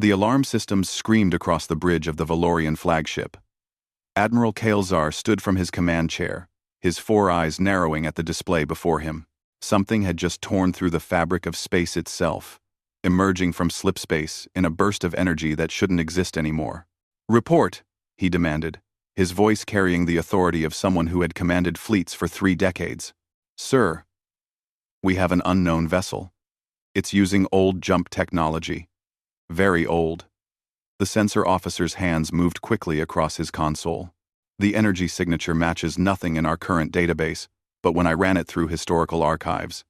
The alarm systems screamed across the bridge of the Valorian flagship. Admiral Kael'Zar stood from his command chair, his 4 eyes narrowing at the display before him. Something had just torn through the fabric of space itself, emerging from slipspace in a burst of energy that shouldn't exist anymore. "Report," he demanded, his voice carrying the authority of someone who had commanded fleets for 3 decades. "Sir, we have an unknown vessel. It's using old jump technology. Very old." The sensor officer's hands moved quickly across his console. "The energy signature matches nothing in our current database, but when I ran it through historical archives."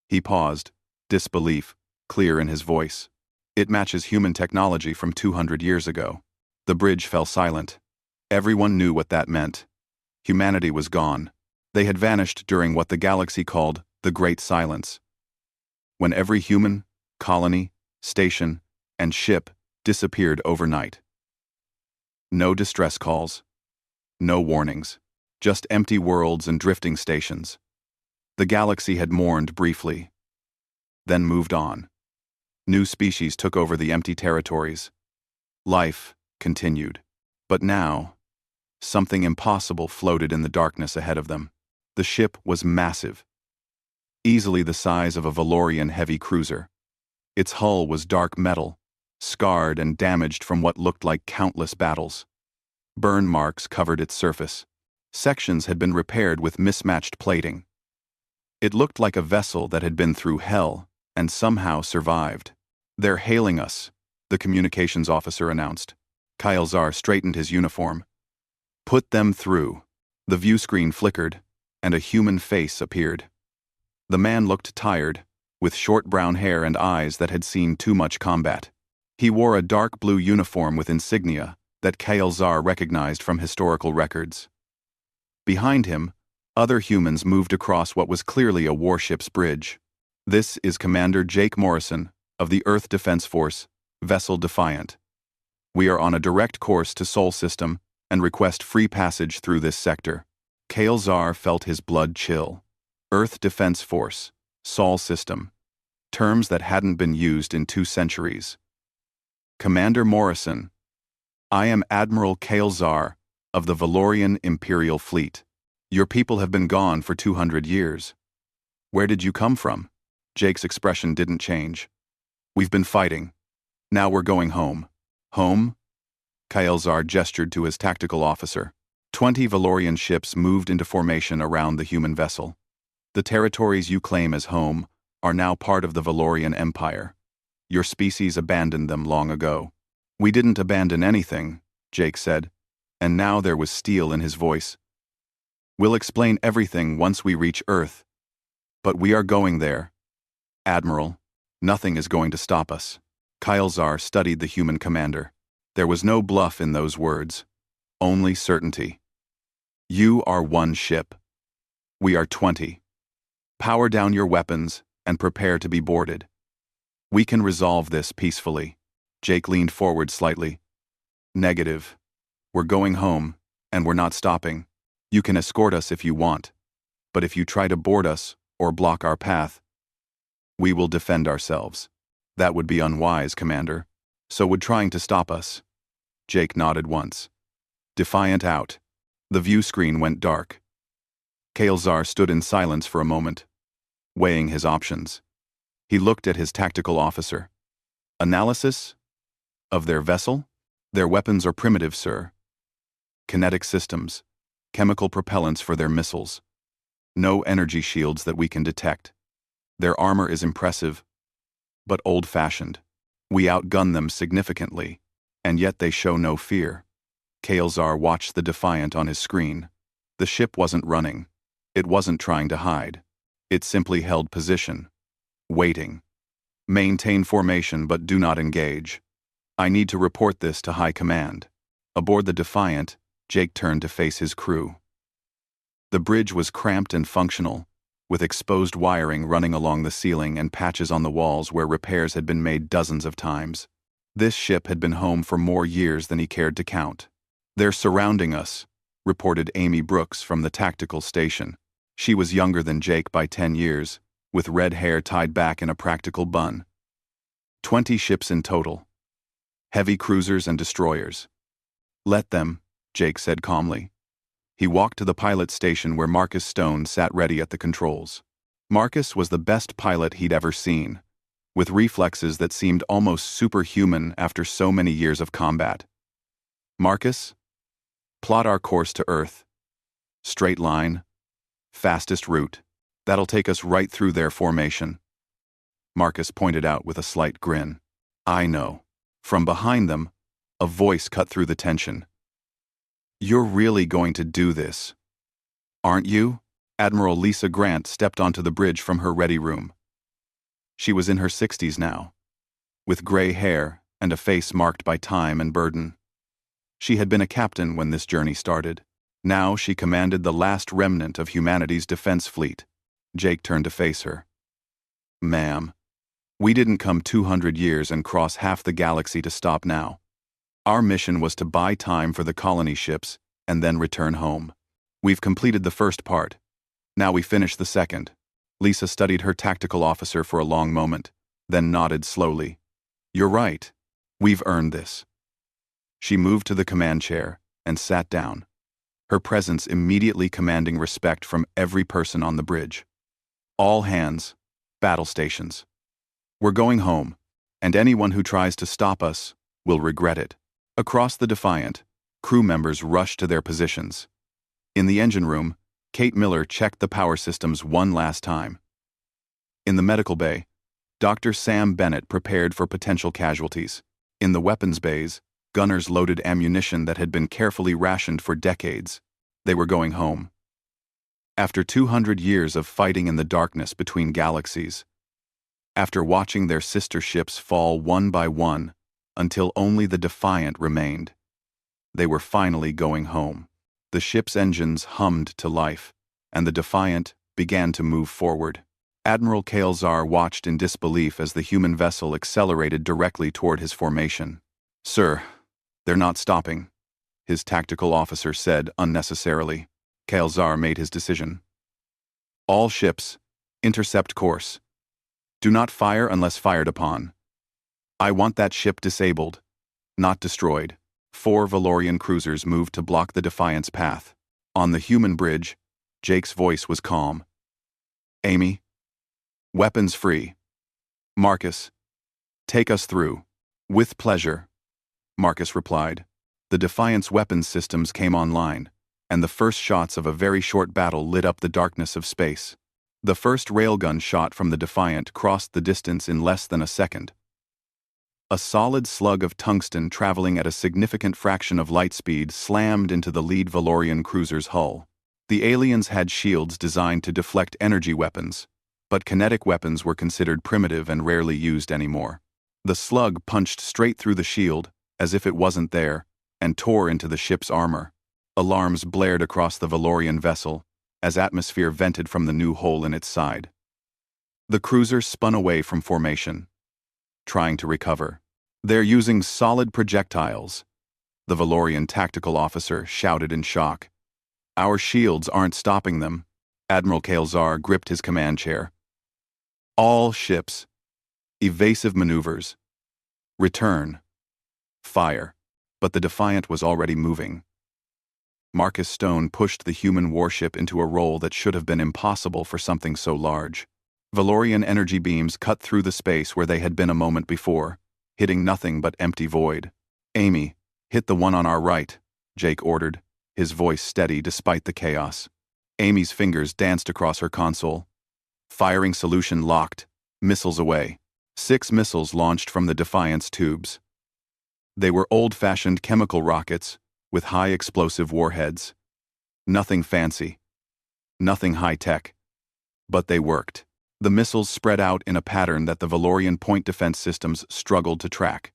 He paused, disbelief clear in his voice. "It matches human technology from 200 years ago." The bridge fell silent. Everyone knew what that meant. Humanity was gone. They had vanished during what the galaxy called the Great Silence, when every human, colony, station, and ship disappeared overnight. No distress calls. No warnings. Just empty worlds and drifting stations. The galaxy had mourned briefly, then moved on. New species took over the empty territories. Life continued. But now, something impossible floated in the darkness ahead of them. The ship was massive, easily the size of a Valorian heavy cruiser. Its hull was dark metal, scarred and damaged from what looked like countless battles. Burn marks covered its surface. Sections had been repaired with mismatched plating. It looked like a vessel that had been through hell and somehow survived. "They're hailing us," the communications officer announced. Kael'Zar straightened his uniform. "Put them through." The view screen flickered, and a human face appeared. The man looked tired, with short brown hair and eyes that had seen too much combat. He wore a dark blue uniform with insignia that Kael'Zar recognized from historical records. Behind him, other humans moved across what was clearly a warship's bridge. "This is Commander Jake Morrison of the Earth Defense Force, Vessel Defiant. We are on a direct course to Sol System and request free passage through this sector." Kael'Zar felt his blood chill. Earth Defense Force, Sol System, terms that hadn't been used in 2 centuries. "Commander Morrison, I am Admiral Kael'Zar of the Valorian Imperial Fleet. Your people have been gone for 200 years. Where did you come from?" Jake's expression didn't change. "We've been fighting. Now we're going home." "Home?" Kael'Zar gestured to his tactical officer. 20 Valorian ships moved into formation around the human vessel. "The territories you claim as home are now part of the Valorian Empire. Your species abandoned them long ago." "We didn't abandon anything," Jake said, and now there was steel in his voice. "We'll explain everything once we reach Earth. But we are going there. Admiral, nothing is going to stop us." Kael'Zar studied the human commander. There was no bluff in those words, only certainty. "You are 1 ship. We are 20. Power down your weapons and prepare to be boarded. We can resolve this peacefully." Jake leaned forward slightly. "Negative. We're going home, and we're not stopping. You can escort us if you want, but if you try to board us or block our path, we will defend ourselves." "That would be unwise, Commander. So would trying to stop us." Jake nodded once. "Defiant out." The view screen went dark. Kael'Zar stood in silence for a moment, weighing his options. He looked at his tactical officer. "Analysis of their vessel? Their weapons are primitive, sir. Kinetic systems, chemical propellants for their missiles. No energy shields that we can detect. Their armor is impressive, but old-fashioned. We outgun them significantly, and yet they show no fear." Kael'Zar watched the Defiant on his screen. The ship wasn't running. It wasn't trying to hide. It simply held position, waiting. "Maintain formation but do not engage. I need to report this to High Command." Aboard the Defiant, Jake turned to face his crew. The bridge was cramped and functional, with exposed wiring running along the ceiling and patches on the walls where repairs had been made dozens of times. This ship had been home for more years than he cared to count. "They're surrounding us," reported Amy Brooks from the tactical station. She was younger than Jake by 10 years, with red hair tied back in a practical bun. 20 ships in total. Heavy cruisers and destroyers. Let them, Jake said calmly. He walked to the pilot station where Marcus Stone sat ready at the controls. Marcus was the best pilot he'd ever seen, with reflexes that seemed almost superhuman after so many years of combat. Marcus, plot our course to Earth. Straight line, fastest route. That'll take us right through their formation. Marcus pointed out with a slight grin. I know. From behind them, a voice cut through the tension. You're really going to do this, aren't you? Admiral Lisa Grant stepped onto the bridge from her ready room. She was in her 60s now, with gray hair and a face marked by time and burden. She had been a captain when this journey started. Now she commanded the last remnant of humanity's defense fleet. Jake turned to face her. Ma'am, we didn't come 200 years and cross half the galaxy to stop now. Our mission was to buy time for the colony ships and then return home. We've completed the first part. Now we finish the second. Lisa studied her tactical officer for a long moment, then nodded slowly. You're right. We've earned this. She moved to the command chair and sat down, her presence immediately commanding respect from every person on the bridge. All hands, battle stations. We're going home, and anyone who tries to stop us will regret it. Across the Defiant, crew members rushed to their positions. In the engine room, Kate Miller checked the power systems one last time. In the medical bay, Dr. Sam Bennett prepared for potential casualties. In the weapons bays, gunners loaded ammunition that had been carefully rationed for decades. They were going home. After 200 years of fighting in the darkness between galaxies, after watching their sister ships fall one by one until only the Defiant remained, they were finally going home. The ship's engines hummed to life, and the Defiant began to move forward. Admiral Kael'Zar watched in disbelief as the human vessel accelerated directly toward his formation. Sir, they're not stopping, his tactical officer said unnecessarily. Kael'Zar made his decision. All ships, intercept course. Do not fire unless fired upon. I want that ship disabled, not destroyed. 4 Valorian cruisers moved to block the Defiant's path. On the human bridge, Jake's voice was calm. Amy, weapons free. Marcus, take us through. With pleasure, Marcus replied. The Defiant's weapons systems came online, and the first shots of a very short battle lit up the darkness of space. The first railgun shot from the Defiant crossed the distance in less than a second. A solid slug of tungsten traveling at a significant fraction of light speed slammed into the lead Valorian cruiser's hull. The aliens had shields designed to deflect energy weapons, but kinetic weapons were considered primitive and rarely used anymore. The slug punched straight through the shield, as if it wasn't there, and tore into the ship's armor. Alarms blared across the Valorian vessel, as atmosphere vented from the new hole in its side. The cruiser spun away from formation, trying to recover. They're using solid projectiles, the Valorian tactical officer shouted in shock. Our shields aren't stopping them. Admiral Kael'Zar gripped his command chair. All ships, evasive maneuvers, return, fire. But the Defiant was already moving. Marcus Stone pushed the human warship into a roll that should have been impossible for something so large. Valorian energy beams cut through the space where they had been a moment before, hitting nothing but empty void. Amy, hit the one on our right, Jake ordered, his voice steady despite the chaos. Amy's fingers danced across her console. Firing solution locked, missiles away. 6 missiles launched from the Defiant's tubes. They were old-fashioned chemical rockets with high explosive warheads. Nothing fancy, nothing high-tech, but they worked. The missiles spread out in a pattern that the Valorian point defense systems struggled to track.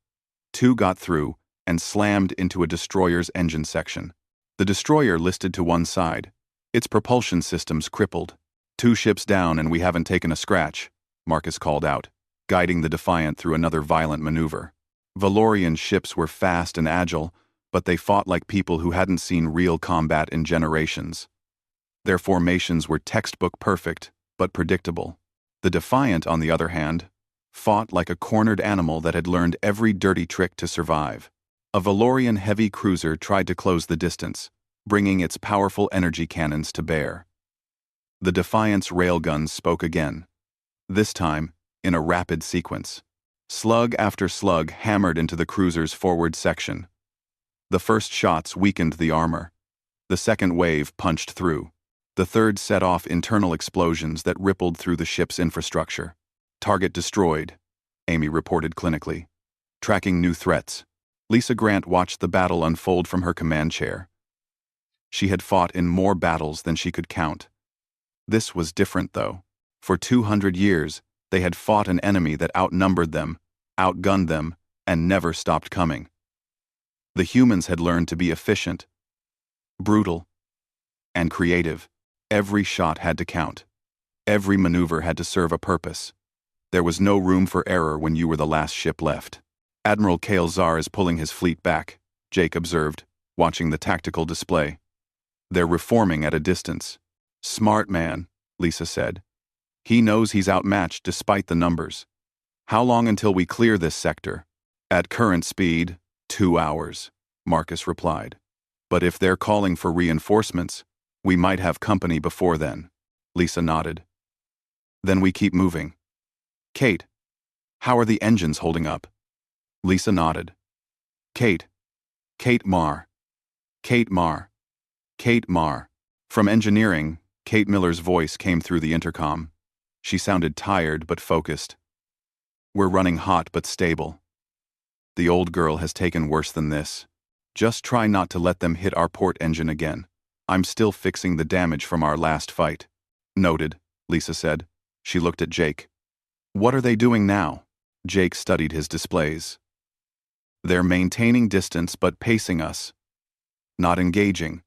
2 got through and slammed into a destroyer's engine section. The destroyer listed to one side, its propulsion systems crippled. 2 ships down and we haven't taken a scratch, Marcus called out, guiding the Defiant through another violent maneuver. Valorian ships were fast and agile, but they fought like people who hadn't seen real combat in generations. Their formations were textbook perfect, but predictable. The Defiant, on the other hand, fought like a cornered animal that had learned every dirty trick to survive. A Valorian heavy cruiser tried to close the distance, bringing its powerful energy cannons to bear. The Defiant's railguns spoke again, this time in a rapid sequence. Slug after slug hammered into the cruiser's forward section. The first shots weakened the armor. The second wave punched through. The third set off internal explosions that rippled through the ship's infrastructure. Target destroyed, Amy reported clinically. Tracking new threats, Lisa Grant watched the battle unfold from her command chair. She had fought in more battles than she could count. This was different, though. For 200 years, they had fought an enemy that outnumbered them, outgunned them, and never stopped coming. The humans had learned to be efficient, brutal, and creative. Every shot had to count. Every maneuver had to serve a purpose. There was no room for error when you were the last ship left. Admiral Kael'Zar is pulling his fleet back, Jake observed, watching the tactical display. They're reforming at a distance. Smart man, Lisa said. He knows he's outmatched despite the numbers. How long until we clear this sector? At current speed, 2 hours, Marcus replied. But if they're calling for reinforcements, we might have company before then, Lisa nodded. Then we keep moving. Kate, how are the engines holding up? Lisa nodded. Kate Marr. Kate Marr. Kate Marr. From engineering, Kate Miller's voice came through the intercom. She sounded tired but focused. We're running hot but stable. The old girl has taken worse than this. Just try not to let them hit our port engine again. I'm still fixing the damage from our last fight. Noted, Lisa said. She looked at Jake. What are they doing now? Jake studied his displays. They're maintaining distance but pacing us. Not engaging.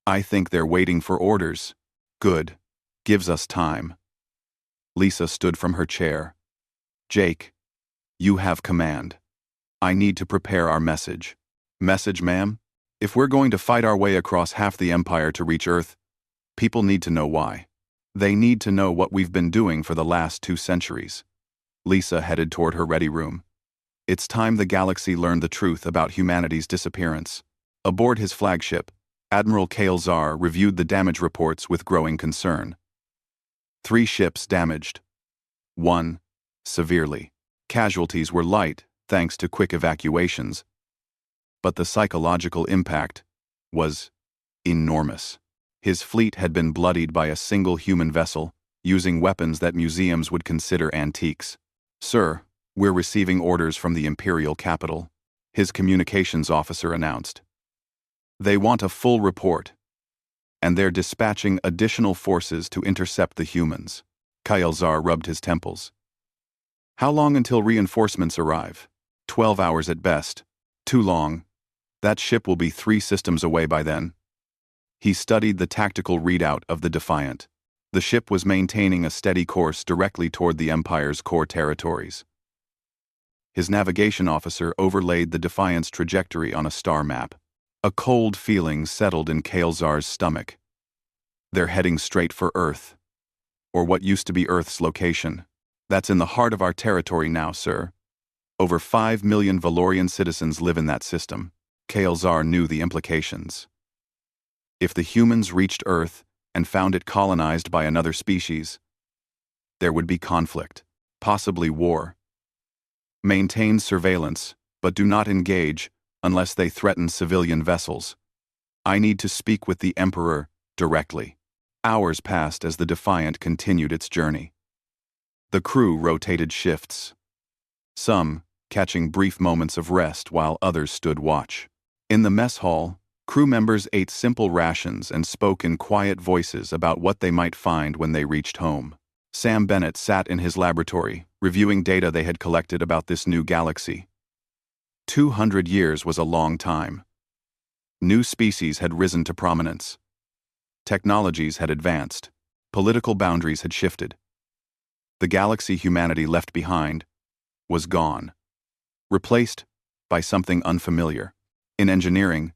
I think they're waiting for orders. Good. Gives us time. Lisa stood from her chair. Jake, you have command. I need to prepare our message. Message, ma'am? If we're going to fight our way across half the Empire to reach Earth, people need to know why. They need to know what we've been doing for the last 2 centuries. Lisa headed toward her ready room. It's time the galaxy learned the truth about humanity's disappearance. Aboard his flagship, Admiral Kael'Zar reviewed the damage reports with growing concern. 3 ships damaged. 1, severely. Casualties were light, thanks to quick evacuations. But the psychological impact was enormous. His fleet had been bloodied by a single human vessel, using weapons that museums would consider antiques. Sir, we're receiving orders from the Imperial capital, his communications officer announced. They want a full report, and they're dispatching additional forces to intercept the humans. Kael'Zar rubbed his temples. How long until reinforcements arrive? 12 hours at best. Too long. That ship will be 3 systems away by then. He studied the tactical readout of the Defiant. The ship was maintaining a steady course directly toward the Empire's core territories. His navigation officer overlaid the Defiant's trajectory on a star map. A cold feeling settled in Kael'Zar's stomach. They're heading straight for Earth. Or what used to be Earth's location. That's in the heart of our territory now, sir. Over 5 million Valorian citizens live in that system. Kael'Zar knew the implications. If the humans reached Earth and found it colonized by another species, there would be conflict, possibly war. Maintain surveillance, but do not engage unless they threaten civilian vessels. I need to speak with the Emperor directly. Hours passed as the Defiant continued its journey. The crew rotated shifts, some catching brief moments of rest while others stood watch. In the mess hall, crew members ate simple rations and spoke in quiet voices about what they might find when they reached home. Sam Bennett sat in his laboratory, reviewing data they had collected about this new galaxy. 200 years was a long time. New species had risen to prominence. Technologies had advanced. Political boundaries had shifted. The galaxy humanity left behind was gone, replaced by something unfamiliar. In engineering,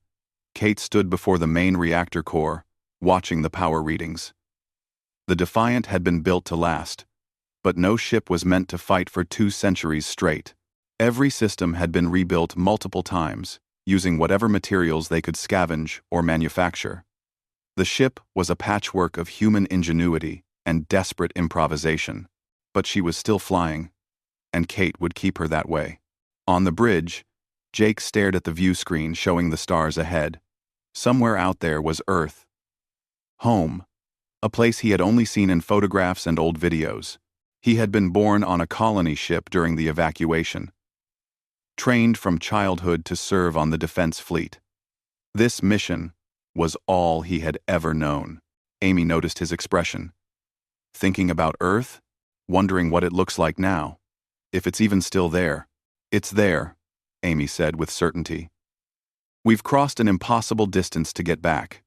Kate stood before the main reactor core, watching the power readings. The Defiant had been built to last, But no ship was meant to fight for 2 centuries straight. Every system had been rebuilt multiple times, using whatever materials they could scavenge or manufacture. The ship was a patchwork of human ingenuity and desperate improvisation, but she was still flying, and Kate would keep her that way. On the bridge, Jake stared at the view screen showing the stars ahead. Somewhere out there was Earth. Home. A place he had only seen in photographs and old videos. He had been born on a colony ship during the evacuation, trained from childhood to serve on the defense fleet. This mission was all he had ever known. Amy noticed his expression. Thinking about Earth? Wondering what it looks like now. If it's even still there. It's there, Amy said with certainty. We've crossed an impossible distance to get back.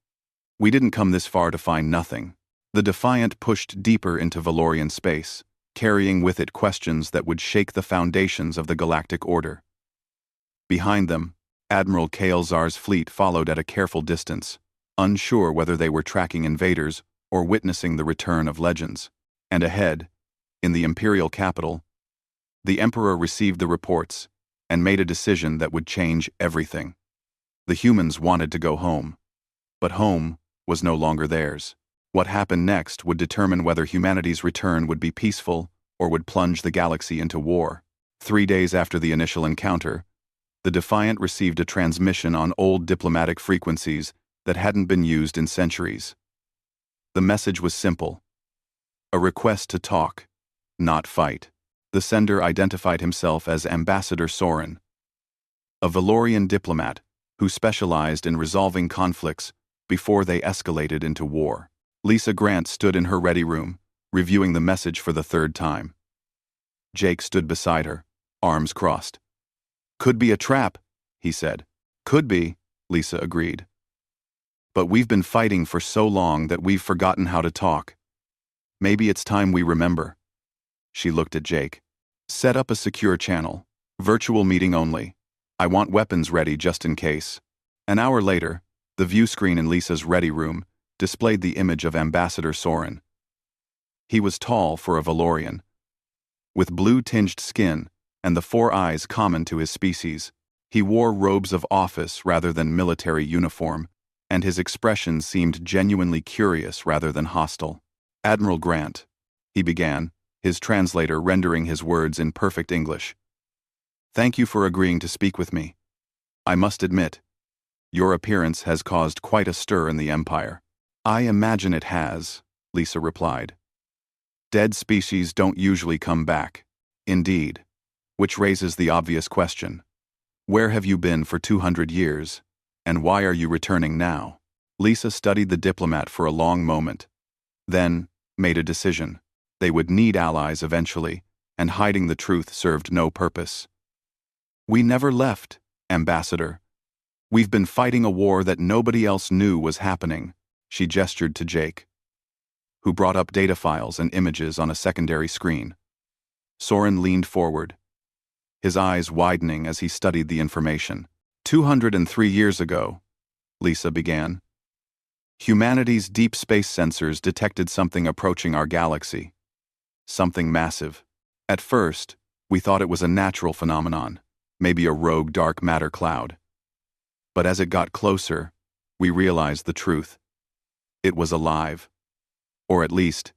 We didn't come this far to find nothing. The Defiant pushed deeper into Valorian space, carrying with it questions that would shake the foundations of the galactic order. Behind them, Admiral Kael'Zar's fleet followed at a careful distance, unsure whether they were tracking invaders or witnessing the return of legends. And ahead, in the Imperial capital, the Emperor received the reports and made a decision that would change everything. The humans wanted to go home, but home was no longer theirs. What happened next would determine whether humanity's return would be peaceful or would plunge the galaxy into war. 3 days after the initial encounter, the Defiant received a transmission on old diplomatic frequencies that hadn't been used in centuries. The message was simple. A request to talk, not fight. The sender identified himself as Ambassador Soren, a Valorian diplomat who specialized in resolving conflicts before they escalated into war. Lisa Grant stood in her ready room, reviewing the message for the 3rd time. Jake stood beside her, arms crossed. Could be a trap, he said. Could be, Lisa agreed. But we've been fighting for so long that we've forgotten how to talk. Maybe it's time we remember. She looked at Jake. Set up a secure channel. Virtual meeting only. I want weapons ready just in case. An hour later, the view screen in Lisa's ready room displayed the image of Ambassador Soren. He was tall for a Valorian, with blue-tinged skin and the 4 eyes common to his species. He wore robes of office rather than military uniform, and his expression seemed genuinely curious rather than hostile. Admiral Grant, he began, his translator rendering his words in perfect English. Thank you for agreeing to speak with me. I must admit, your appearance has caused quite a stir in the Empire. I imagine it has, Lisa replied. Dead species don't usually come back. Indeed. Which raises the obvious question. Where have you been for 200 years, and why are you returning now? Lisa studied the diplomat for a long moment, then made a decision. They would need allies eventually, and hiding the truth served no purpose. We never left, Ambassador. We've been fighting a war that nobody else knew was happening, she gestured to Jake, who brought up data files and images on a secondary screen. Soren leaned forward, his eyes widening as he studied the information. 203 years ago, Lisa began, humanity's deep space sensors detected something approaching our galaxy. Something massive. At first, we thought it was a natural phenomenon, maybe a rogue dark matter cloud. But as it got closer, we realized the truth. It was alive. Or at least,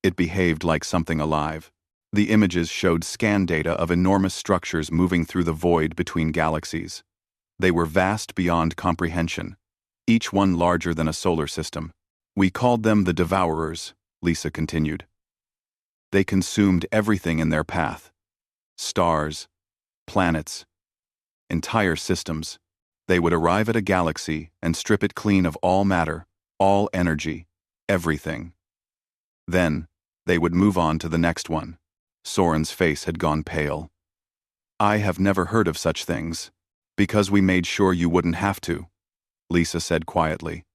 it behaved like something alive. The images showed scan data of enormous structures moving through the void between galaxies. They were vast beyond comprehension, each one larger than a solar system. We called them the Devourers, Lisa continued. They consumed everything in their path. Stars, planets, entire systems. They would arrive at a galaxy and strip it clean of all matter, all energy, everything. Then, they would move on to the next one. Soren's face had gone pale. I have never heard of such things, because we made sure you wouldn't have to, Lisa said quietly.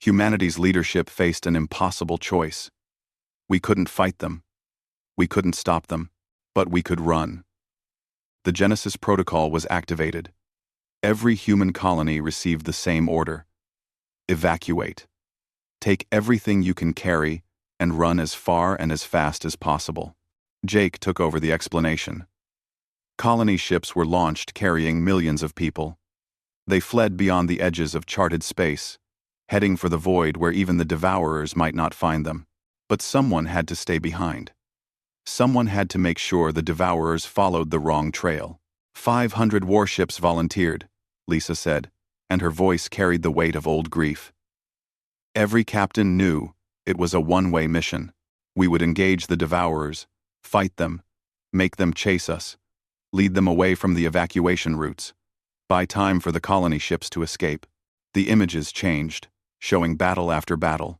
Humanity's leadership faced an impossible choice. We couldn't fight them. We couldn't stop them, but we could run. The Genesis Protocol was activated. Every human colony received the same order. Evacuate. Take everything you can carry and run as far and as fast as possible. Jake took over the explanation. Colony ships were launched carrying millions of people. They fled beyond the edges of charted space, heading for the void where even the devourers might not find them. But someone had to stay behind. Someone had to make sure the devourers followed the wrong trail. 500 warships volunteered, Lisa said, and her voice carried the weight of old grief. Every captain knew it was a one-way mission. We would engage the devourers, fight them, make them chase us, lead them away from the evacuation routes, buy time for the colony ships to escape. The images changed, showing battle after battle.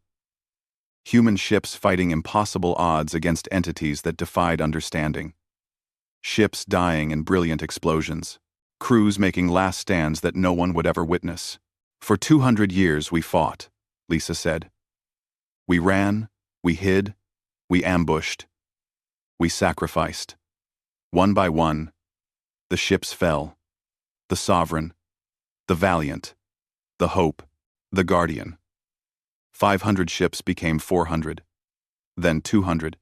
Human ships fighting impossible odds against entities that defied understanding. Ships dying in brilliant explosions. Crews making last stands that no one would ever witness. For 200 years we fought, Lisa said. We ran, we hid, we ambushed. We sacrificed. One by one, the ships fell. The Sovereign, the Valiant, the Hope, the Guardian. 500 ships became 400, then 200,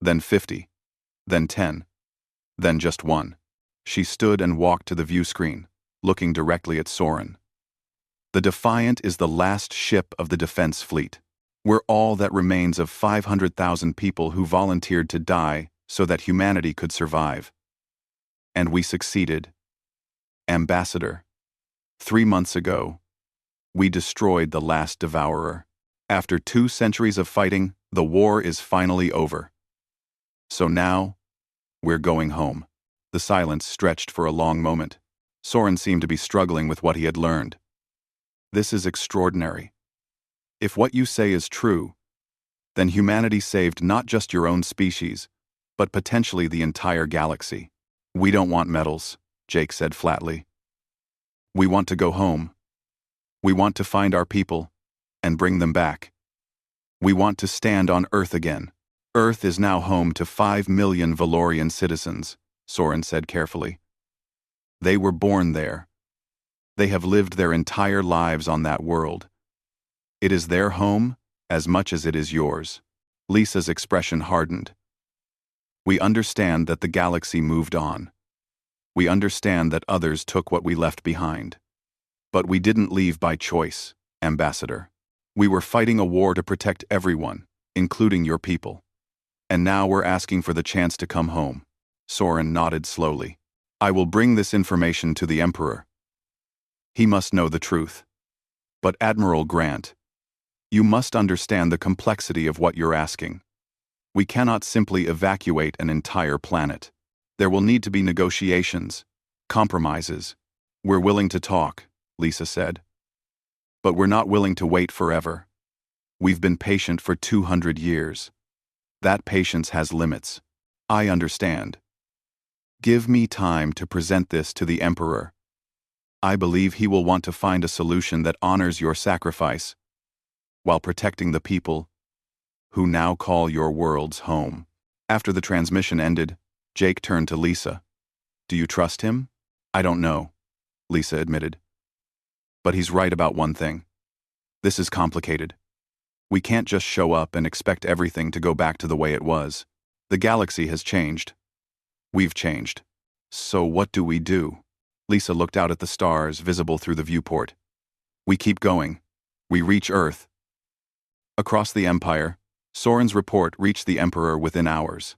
then 50, then 10, then just one. She stood and walked to the view screen, looking directly at Soren. The Defiant is the last ship of the defense fleet. We're all that remains of 500,000 people who volunteered to die so that humanity could survive. And we succeeded. Ambassador. 3 months ago, we destroyed the last devourer. After 2 centuries of fighting, the war is finally over. So now, we're going home. The silence stretched for a long moment. Soren seemed to be struggling with what he had learned. This is extraordinary. If what you say is true, then humanity saved not just your own species, but potentially the entire galaxy. We don't want medals, Jake said flatly. We want to go home. We want to find our people and bring them back. We want to stand on Earth again. Earth is now home to 5 million Valorian citizens, Soren said carefully. They were born there. They have lived their entire lives on that world. It is their home as much as it is yours. Lisa's expression hardened. We understand that the galaxy moved on. We understand that others took what we left behind. But we didn't leave by choice, Ambassador. We were fighting a war to protect everyone, including your people. And now we're asking for the chance to come home. Soren nodded slowly. I will bring this information to the Emperor. He must know the truth. But Admiral Grant, you must understand the complexity of what you're asking. We cannot simply evacuate an entire planet. There will need to be negotiations, compromises. We're willing to talk, Lisa said. But we're not willing to wait forever. We've been patient for 200 years. That patience has limits. I understand. Give me time to present this to the Emperor. I believe he will want to find a solution that honors your sacrifice, while protecting the people who now call your worlds home. After the transmission ended, Jake turned to Lisa. Do you trust him? I don't know, Lisa admitted. But he's right about one thing. This is complicated. We can't just show up and expect everything to go back to the way it was. The galaxy has changed. We've changed. So what do we do? Lisa looked out at the stars visible through the viewport. We keep going. We reach Earth. Across the Empire, Soren's report reached the Emperor within hours.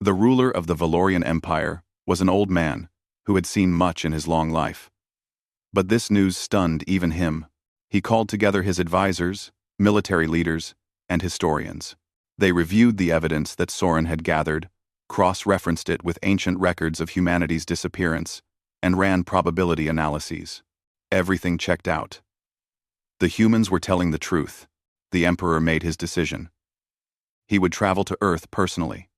The ruler of the Valorian Empire was an old man who had seen much in his long life. But this news stunned even him. He called together his advisors, military leaders, and historians. They reviewed the evidence that Soren had gathered, cross-referenced it with ancient records of humanity's disappearance, and ran probability analyses. Everything checked out. The humans were telling the truth. The Emperor made his decision. He would travel to Earth personally.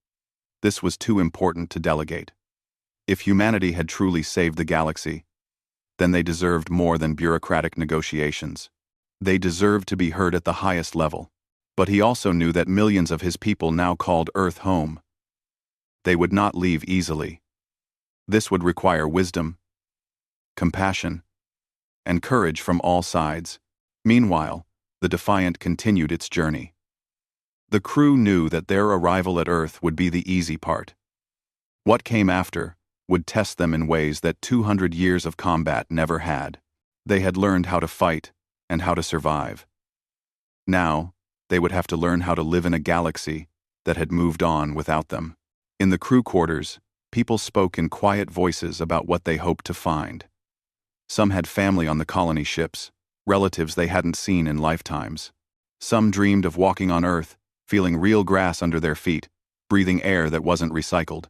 This was too important to delegate. If humanity had truly saved the galaxy, then they deserved more than bureaucratic negotiations. They deserved to be heard at the highest level. But he also knew that millions of his people now called Earth home. They would not leave easily. This would require wisdom, compassion, and courage from all sides. Meanwhile, the Defiant continued its journey. The crew knew that their arrival at Earth would be the easy part. What came after would test them in ways that 200 years of combat never had. They had learned how to fight and how to survive. Now, they would have to learn how to live in a galaxy that had moved on without them. In the crew quarters, people spoke in quiet voices about what they hoped to find. Some had family on the colony ships, relatives they hadn't seen in lifetimes. Some dreamed of walking on Earth, feeling real grass under their feet, breathing air that wasn't recycled.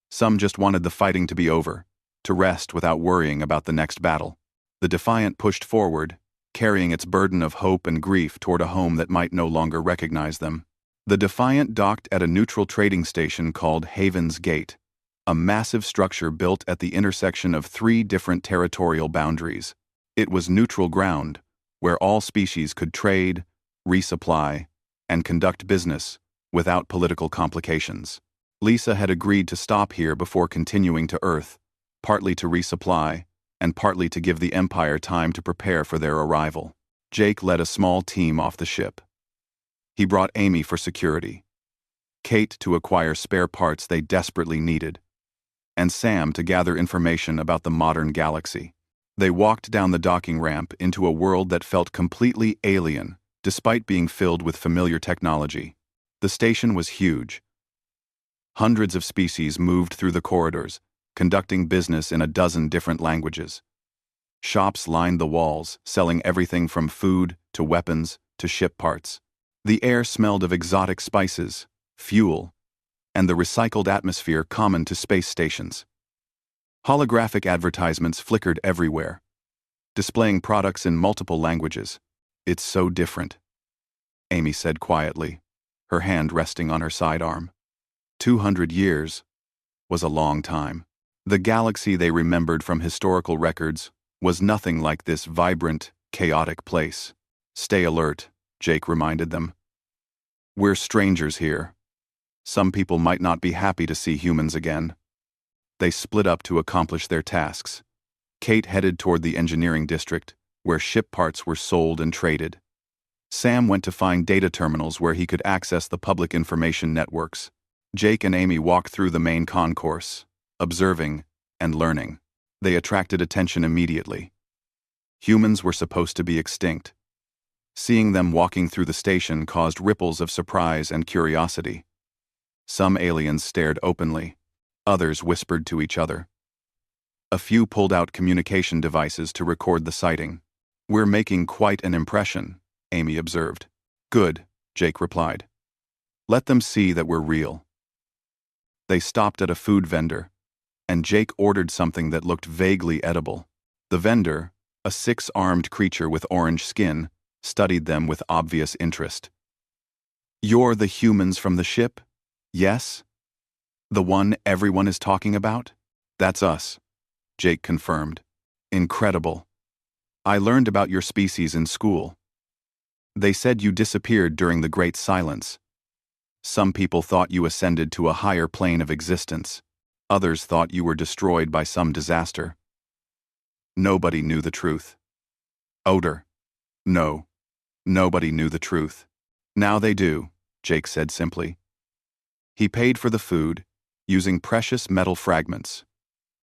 Some just wanted the fighting to be over, to rest without worrying about the next battle. The Defiant pushed forward, carrying its burden of hope and grief toward a home that might no longer recognize them. The Defiant docked at a neutral trading station called Haven's Gate, a massive structure built at the intersection of 3 different territorial boundaries. It was neutral ground, where all species could trade, resupply, and conduct business without political complications. Lisa had agreed to stop here before continuing to Earth, partly to resupply, and partly to give the Empire time to prepare for their arrival. Jake led a small team off the ship. He brought Amy for security, Kate to acquire spare parts they desperately needed, and Sam to gather information about the modern galaxy. They walked down the docking ramp into a world that felt completely alien, despite being filled with familiar technology. The station was huge. Hundreds of species moved through the corridors, conducting business in a dozen different languages. Shops lined the walls, selling everything from food to weapons to ship parts. The air smelled of exotic spices, fuel, and the recycled atmosphere common to space stations. Holographic advertisements flickered everywhere, displaying products in multiple languages. "It's so different," Amy said quietly, her hand resting on her sidearm. 200 years was a long time. The galaxy they remembered from historical records was nothing like this vibrant, chaotic place. "Stay alert," Jake reminded them. "We're strangers here. Some people might not be happy to see humans again." They split up to accomplish their tasks. Kate headed toward the engineering district, where ship parts were sold and traded. Sam went to find data terminals where he could access the public information networks. Jake and Amy walked through the main concourse, observing and learning. They attracted attention immediately. Humans were supposed to be extinct. Seeing them walking through the station caused ripples of surprise and curiosity. Some aliens stared openly. Others whispered to each other. A few pulled out communication devices to record the sighting. "We're making quite an impression," Amy observed. "Good," Jake replied. "Let them see that we're real." They stopped at a food vendor, and Jake ordered something that looked vaguely edible. The vendor, a 6-armed creature with orange skin, studied them with obvious interest. "You're the humans from the ship? Yes? The one everyone is talking about?" "That's us," Jake confirmed. "Incredible. I learned about your species in school. They said you disappeared during the Great Silence. Some people thought you ascended to a higher plane of existence. Others thought you were destroyed by some disaster. Nobody knew the truth." "Odor. No. Nobody knew the truth. Now they do," Jake said simply. He paid for the food, using precious metal fragments,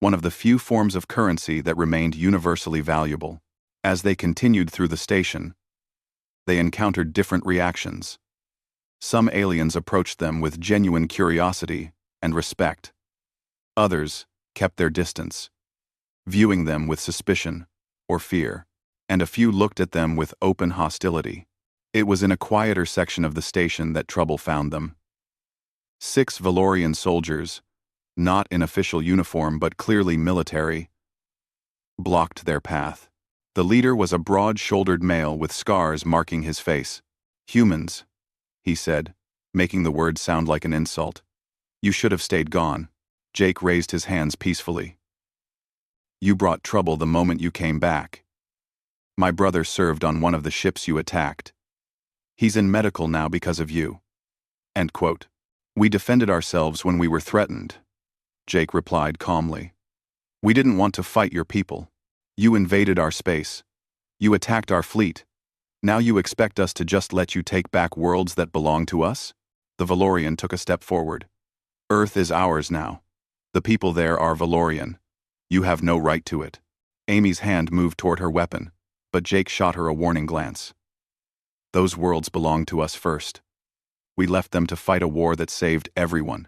one of the few forms of currency that remained universally valuable. As they continued through the station, they encountered different reactions. Some aliens approached them with genuine curiosity and respect. Others kept their distance, viewing them with suspicion or fear, and a few looked at them with open hostility. It was in a quieter section of the station that trouble found them. 6 Valorian soldiers, not in official uniform but clearly military, blocked their path. The leader was a broad-shouldered male with scars marking his face. "Humans," he said, making the word sound like an insult. "You should have stayed gone." Jake raised his hands peacefully. "You brought trouble the moment you came back. My brother served on one of the ships you attacked. He's in medical now because of you." End quote. "We defended ourselves when we were threatened," Jake replied calmly. "We didn't want to fight your people. You invaded our space. You attacked our fleet. Now you expect us to just let you take back worlds that belong to us? The Valorian took a step forward. Earth is ours now. The people there are Valorian. You have no right to it. Amy's hand moved toward her weapon, but Jake shot her a warning glance. Those worlds belong to us first. We left them to fight a war that saved everyone,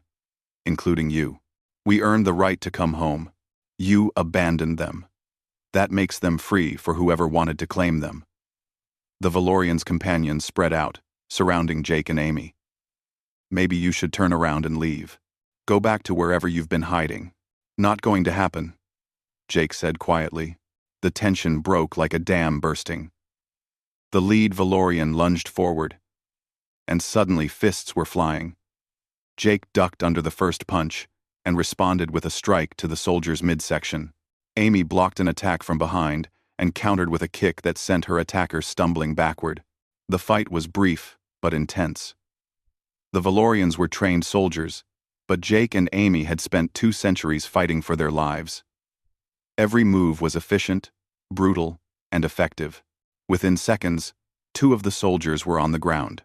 including you. We earned the right to come home. You abandoned them. That makes them free for whoever wanted to claim them. The Valorian's companions spread out, surrounding Jake and Amy. Maybe you should turn around and leave. Go back to wherever you've been hiding. Not going to happen, Jake said quietly. The tension broke like a dam bursting. The lead Valorian lunged forward, and suddenly fists were flying. Jake ducked under the first punch and responded with a strike to the soldier's midsection. Amy blocked an attack from behind and countered with a kick that sent her attacker stumbling backward. The fight was brief but intense. The Valorians were trained soldiers, but Jake and Amy had spent 2 centuries fighting for their lives. Every move was efficient, brutal, and effective. Within seconds, 2 of the soldiers were on the ground.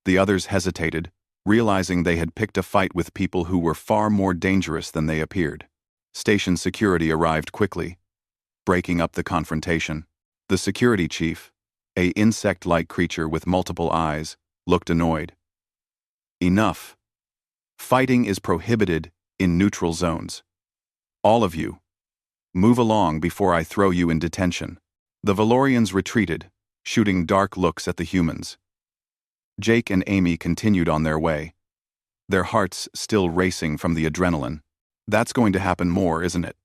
The others hesitated, realizing they had picked a fight with people who were far more dangerous than they appeared. Station security arrived quickly, breaking up the confrontation. The security chief, an insect-like creature with multiple eyes, looked annoyed. Enough. Fighting is prohibited in neutral zones. All of you, move along before I throw you in detention. The Valorians retreated, shooting dark looks at the humans. Jake and Amy continued on their way, their hearts still racing from the adrenaline. That's going to happen more, isn't it?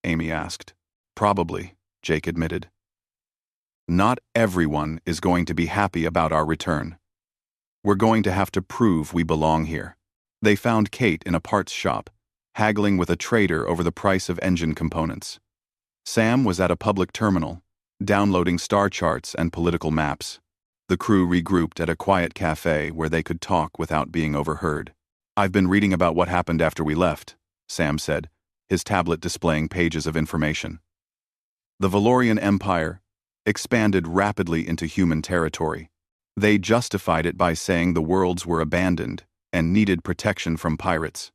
Amy asked. Probably, Jake admitted. Not everyone is going to be happy about our return. We're going to have to prove we belong here. They found Kate in a parts shop, haggling with a trader over the price of engine components. Sam was at a public terminal, downloading star charts and political maps. The crew regrouped at a quiet cafe where they could talk without being overheard. I've been reading about what happened after we left, Sam said, his tablet displaying pages of information. The Valorian Empire expanded rapidly into human territory. They justified it by saying the worlds were abandoned and needed protection from pirates.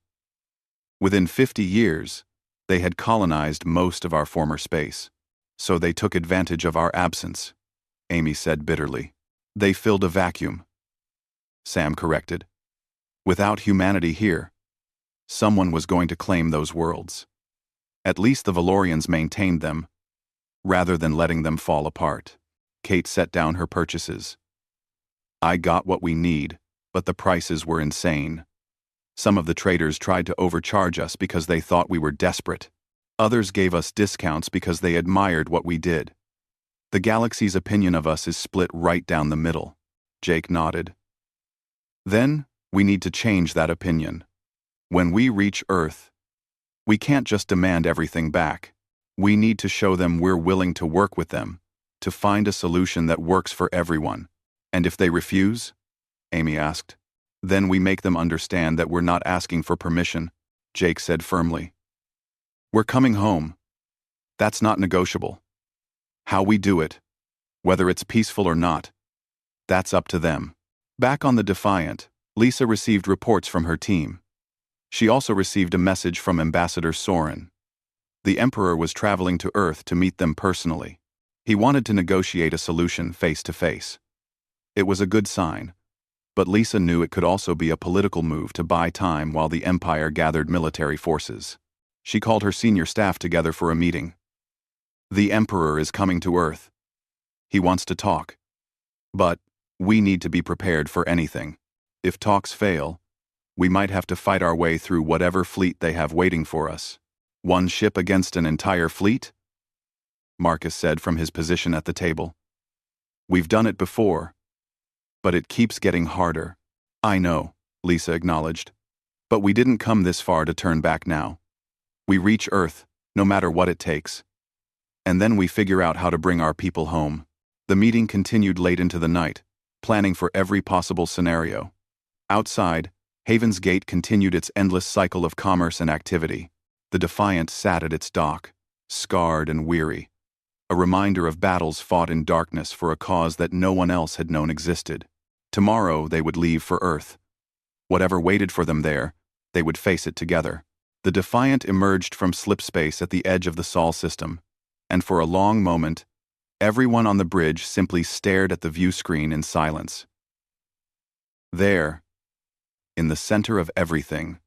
Within 50 years, they had colonized most of our former space, so they took advantage of our absence, Amy said bitterly. They filled a vacuum, Sam corrected. Without humanity here, someone was going to claim those worlds. At least the Valorians maintained them, rather than letting them fall apart. Kate set down her purchases. I got what we need, but the prices were insane. Some of the traders tried to overcharge us because they thought we were desperate. Others gave us discounts because they admired what we did. The galaxy's opinion of us is split right down the middle, Jake nodded. Then, we need to change that opinion. When we reach Earth, we can't just demand everything back. We need to show them we're willing to work with them, to find a solution that works for everyone. And if they refuse? Amy asked. Then we make them understand that we're not asking for permission, Jake said firmly. We're coming home. That's not negotiable. How we do it, whether it's peaceful or not, that's up to them. Back on the Defiant, Lisa received reports from her team. She also received a message from Ambassador Soren. The Emperor was traveling to Earth to meet them personally. He wanted to negotiate a solution face to face. It was a good sign, but Lisa knew it could also be a political move to buy time while the Empire gathered military forces. She called her senior staff together for a meeting. The Emperor is coming to Earth. He wants to talk. But we need to be prepared for anything. If talks fail, we might have to fight our way through whatever fleet they have waiting for us. One ship against an entire fleet? Marcus said from his position at the table. We've done it before, but it keeps getting harder. I know, Lisa acknowledged. But we didn't come this far to turn back now. We reach Earth, no matter what it takes. And then we figure out how to bring our people home. The meeting continued late into the night, planning for every possible scenario. Outside, Haven's Gate continued its endless cycle of commerce and activity. The Defiant sat at its dock, scarred and weary. a reminder of battles fought in darkness for a cause that no one else had known existed. Tomorrow they would leave for Earth. Whatever waited for them there, they would face it together. The Defiant emerged from slipspace at the edge of the Sol system, and for a long moment, everyone on the bridge simply stared at the view screen in silence. There, in the center of everything,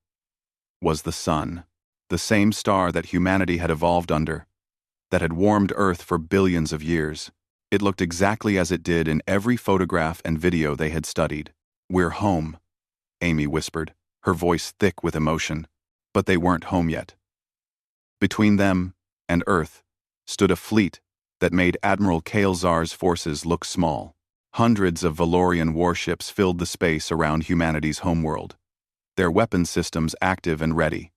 was the sun, the same star that humanity had evolved under, that had warmed Earth for billions of years. It looked exactly as it did in every photograph and video they had studied. "We're home," Amy whispered, her voice thick with emotion. But they weren't home yet. Between them and Earth stood a fleet that made Admiral Kael'Zar's forces look small. Hundreds of Valorian warships filled the space around humanity's homeworld, their weapons systems active and ready.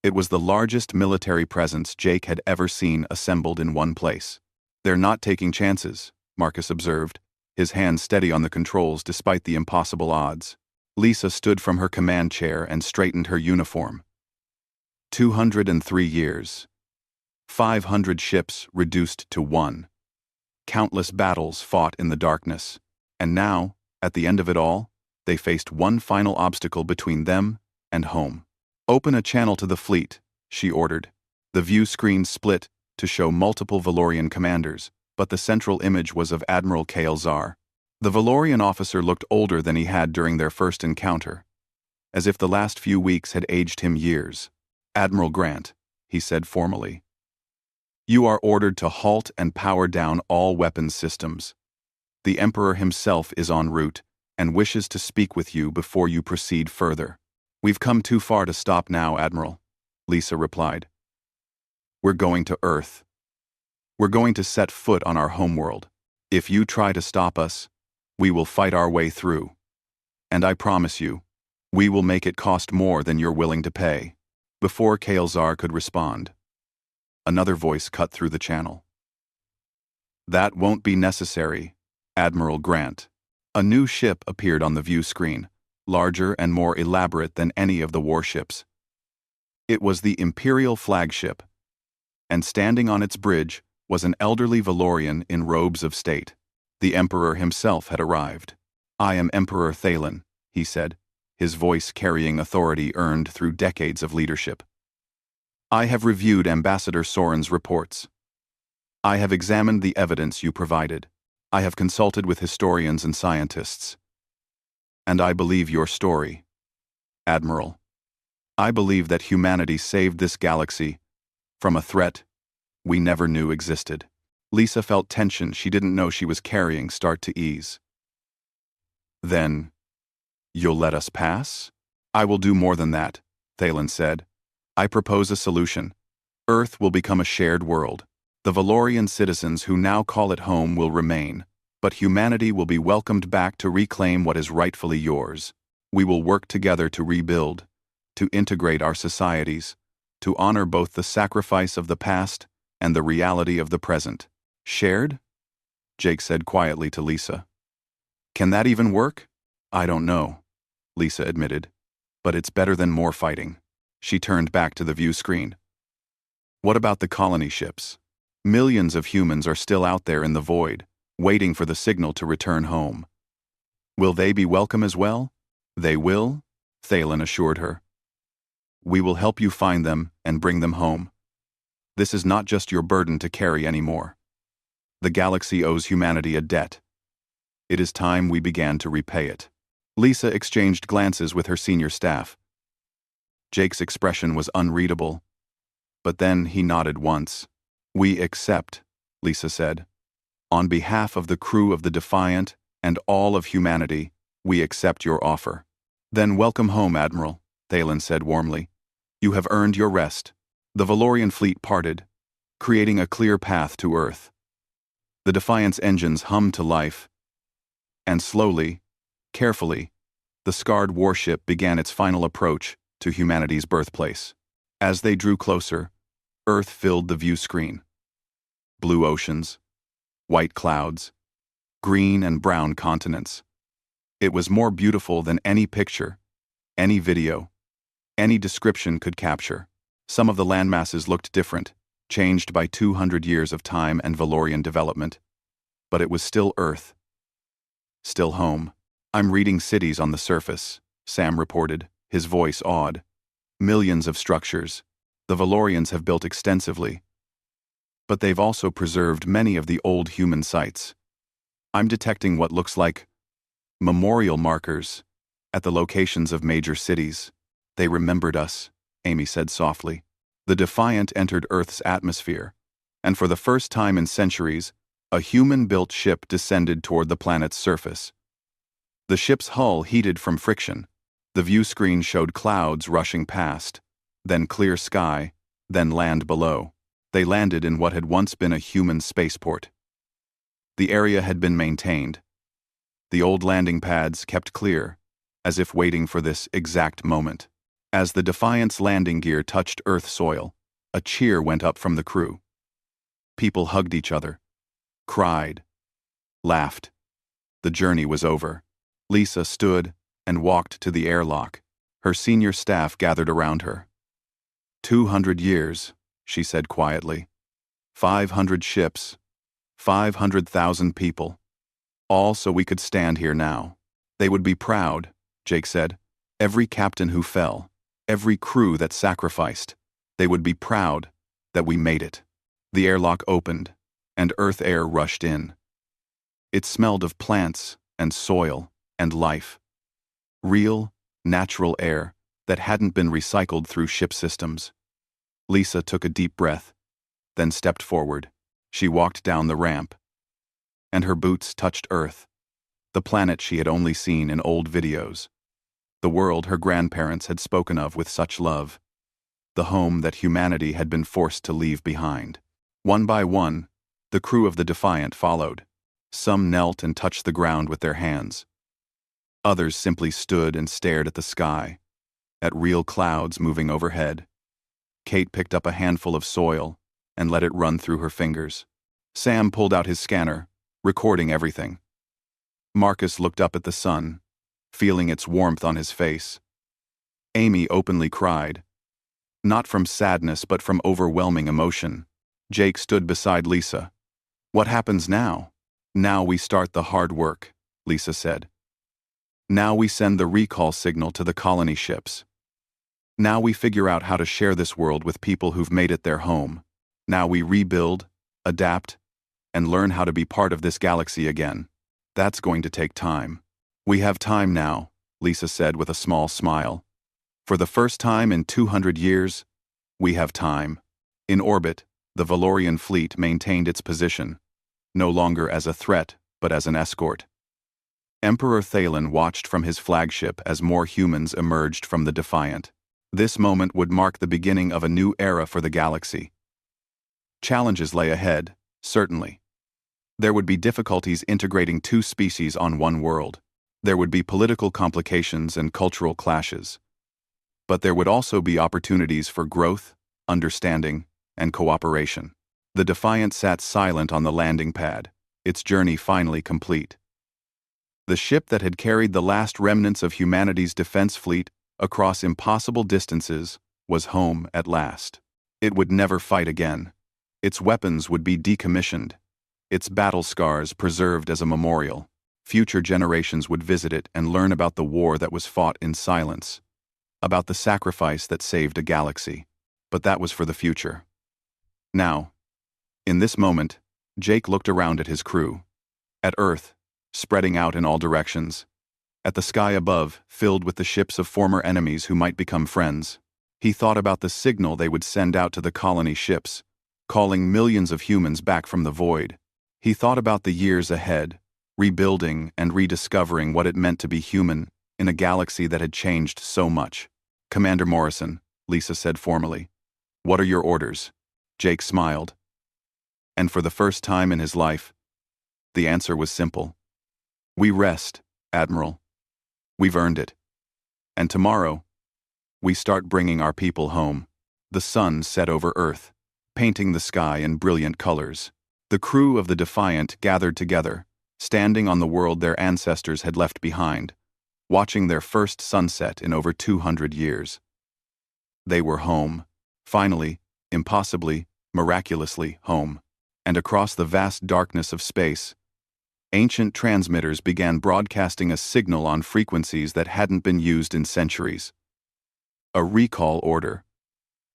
It was the largest military presence Jake had ever seen assembled in one place. "They're not taking chances," Marcus observed, his hands steady on the controls despite the impossible odds. Lisa stood from her command chair and straightened her uniform. 203 years. 500 ships reduced to one. Countless battles fought in the darkness. And now, at the end of it all, they faced one final obstacle between them and home. "Open a channel to the fleet," she ordered. The view screen split to show multiple Valorian commanders, but the central image was of Admiral Kael'Zar. The Valorian officer looked older than he had during their first encounter, as if the last few weeks had aged him years. "Admiral Grant," he said formally, "you are ordered to halt and power down all weapons systems. The Emperor himself is en route and wishes to speak with you before you proceed further." "We've come too far to stop now, Admiral," Lisa replied. "We're going to Earth. We're going to set foot on our homeworld. If you try to stop us, we will fight our way through. And I promise you, we will make it cost more than you're willing to pay." Before Kael'Zar could respond, another voice cut through the channel. "That won't be necessary, Admiral Grant." A new ship appeared on the view screen, larger and more elaborate than any of the warships. It was the Imperial flagship, and standing on its bridge was an elderly Valorian in robes of state. The Emperor himself had arrived. "I am Emperor Thalen," he said, his voice carrying authority earned through decades of leadership. "I have reviewed Ambassador Soren's reports. I have examined the evidence you provided. I have consulted with historians and scientists. And I believe your story, Admiral. I believe that humanity saved this galaxy from a threat we never knew existed." Lisa felt tension she didn't know she was carrying start to ease. "Then, you'll let us pass?" "I will do more than that," Thalen said. "I propose a solution. Earth will become a shared world. The Valorian citizens who now call it home will remain, but humanity will be welcomed back to reclaim what is rightfully yours. We will work together to rebuild, to integrate our societies, to honor both the sacrifice of the past and the reality of the present." "Shared?" Jake said quietly to Lisa. "Can that even work?" "I don't know," Lisa admitted, "but it's better than more fighting." She turned back to the view screen. "What about the colony ships? Millions of humans are still out there in the void, waiting for the signal to return home. Will they be welcome as well?" "They will," Thalen assured her. "We will help you find them and bring them home. This is not just your burden to carry anymore. The galaxy owes humanity a debt. It is time we began to repay it." Lisa exchanged glances with her senior staff. Jake's expression was unreadable, but then he nodded once. "We accept," Lisa said. "On behalf of the crew of the Defiant and all of humanity, we accept your offer." "Then welcome home, Admiral," Thalen said warmly. "You have earned your rest." The Valorian fleet parted, creating a clear path to Earth. The Defiant's engines hummed to life, and slowly, carefully, the scarred warship began its final approach to humanity's birthplace. As they drew closer, Earth filled the view screen. Blue oceans, white clouds, green and brown continents. It was more beautiful than any picture, any video, any description could capture. Some of the landmasses looked different, changed by 200 years of time and Valorian development. But it was still Earth. Still home. "I'm reading cities on the surface," Sam reported, his voice awed. "Millions of structures. The Valorians have built extensively. But they've also preserved many of the old human sites. I'm detecting what looks like memorial markers at the locations of major cities. They remembered us," Amy said softly. The Defiant entered Earth's atmosphere, and for the first time in centuries, a human-built ship descended toward the planet's surface. The ship's hull heated from friction. The view screen showed clouds rushing past, then clear sky, then land below. They landed in what had once been a human spaceport. The area had been maintained. The old landing pads kept clear, as if waiting for this exact moment. As the Defiant's landing gear touched Earth soil, a cheer went up from the crew. People hugged each other, cried, laughed. The journey was over. Lisa stood and walked to the airlock. Her senior staff gathered around her. 200 years, she said quietly. 500 ships, 500,000 people. All so we could stand here now. They would be proud, Jake said. Every captain who fell, every crew that sacrificed, they would be proud that we made it. The airlock opened, and Earth air rushed in. It smelled of plants and soil and life. Real, natural air that hadn't been recycled through ship systems. Lisa took a deep breath, then stepped forward. She walked down the ramp, and her boots touched Earth, the planet she had only seen in old videos. The world her grandparents had spoken of with such love. The home that humanity had been forced to leave behind. One by one, the crew of the Defiant followed. Some knelt and touched the ground with their hands. Others simply stood and stared at the sky, at real clouds moving overhead. Kate picked up a handful of soil and let it run through her fingers. Sam pulled out his scanner, recording everything. Marcus looked up at the sun, feeling its warmth on his face. Amy openly cried, not from sadness but from overwhelming emotion. Jake stood beside Lisa. "What happens now?" "Now we start the hard work," Lisa said. "Now we send the recall signal to the colony ships. Now we figure out how to share this world with people who've made it their home. Now we rebuild, adapt, and learn how to be part of this galaxy again. That's going to take time." "We have time now," Lisa said with a small smile. "For the first time in 200 years, we have time." In orbit, the Valorian fleet maintained its position, no longer as a threat, but as an escort. Emperor Thalen watched from his flagship as more humans emerged from the Defiant. This moment would mark the beginning of a new era for the galaxy. Challenges lay ahead, certainly. There would be difficulties integrating two species on one world. There would be political complications and cultural clashes. But there would also be opportunities for growth, understanding, and cooperation. The Defiant sat silent on the landing pad, its journey finally complete. The ship that had carried the last remnants of humanity's defense fleet across impossible distances was home at last. It would never fight again. Its weapons would be decommissioned, its battle scars preserved as a memorial. Future generations would visit it and learn about the war that was fought in silence, about the sacrifice that saved a galaxy. But that was for the future. Now, in this moment, Jake looked around at his crew, at Earth, spreading out in all directions, at the sky above, filled with the ships of former enemies who might become friends. He thought about the signal they would send out to the colony ships, calling millions of humans back from the void. He thought about the years ahead, rebuilding and rediscovering what it meant to be human in a galaxy that had changed so much. "Commander Morrison," Lisa said formally. "What are your orders?" Jake smiled. And for the first time in his life, the answer was simple. "We rest, Admiral. We've earned it. And tomorrow, we start bringing our people home." The sun set over Earth, painting the sky in brilliant colors. The crew of the Defiant gathered together, standing on the world their ancestors had left behind, watching their first sunset in over 200 years. They were home, finally, impossibly, miraculously, home. And across the vast darkness of space, ancient transmitters began broadcasting a signal on frequencies that hadn't been used in centuries. A recall order,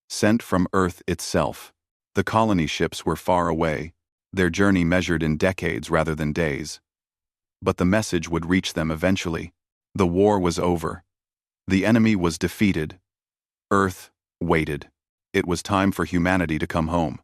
sent from Earth itself. The colony ships were far away, their journey measured in decades rather than days. But the message would reach them eventually. The war was over. The enemy was defeated. Earth waited. It was time for humanity to come home.